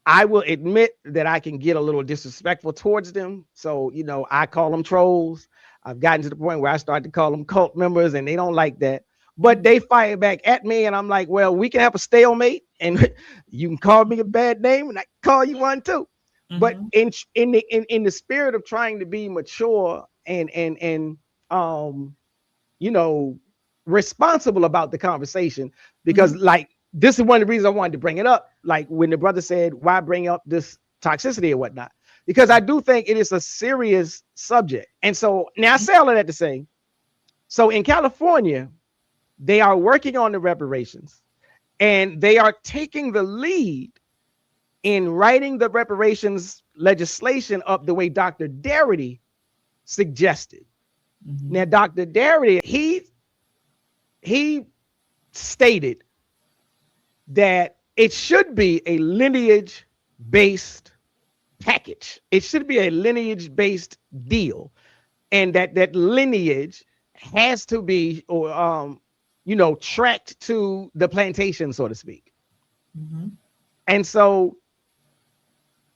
I will admit that I can get a little disrespectful towards them. So, I call them trolls. I've gotten to the point where I start to call them cult members, and they don't like that. But they fire back at me, and I'm like, well, we can have a stalemate, and you can call me a bad name, and I can call you one too. But in the spirit of trying to be mature and responsible about the conversation, because like this is one of the reasons I wanted to bring it up. Like when the brother said, why bring up this toxicity or whatnot? Because I do think it is a serious subject. And so now I say all of that to say, so in California, they are working on the reparations, and they are taking the lead in writing the reparations legislation up the way Dr. Darity suggested. Now, Dr. Darity, he stated that it should be a lineage-based package. It should be a lineage-based deal, and that lineage has to be, tracked to the plantation, so to speak. And so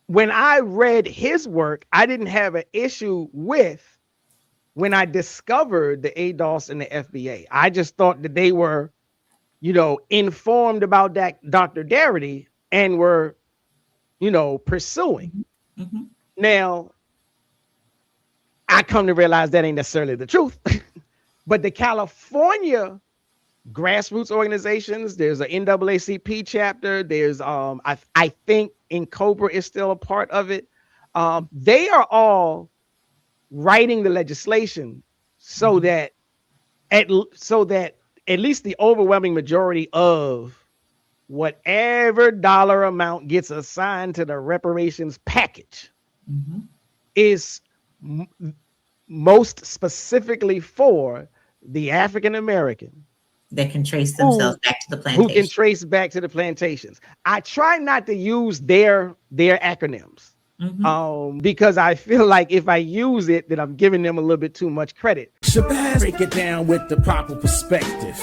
when I read his work, I didn't have an issue with when I discovered the ADOS and the FBA. I just thought that they were, informed about that Dr. Darity and were, pursuing. Now, I come to realize that ain't necessarily the truth. But the California grassroots organizations, there's an NAACP chapter, there's I think in Cobra is still a part of it. They are all writing the legislation so that at least the overwhelming majority of whatever dollar amount gets assigned to the reparations package is most specifically for the African American that can trace themselves back to the plantation. Who can trace back to the plantations. I try not to use their acronyms because I feel like if I use it, then I'm giving them a little bit too much credit. Shabazz, break it down with the proper perspective.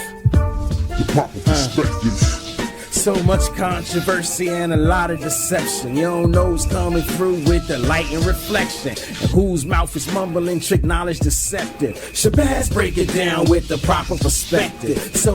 So much controversy and a lot of deception. You don't know who's coming through with the light and reflection, and whose mouth is mumbling trick knowledge deceptive. Shabazz, break it down with the proper perspective. So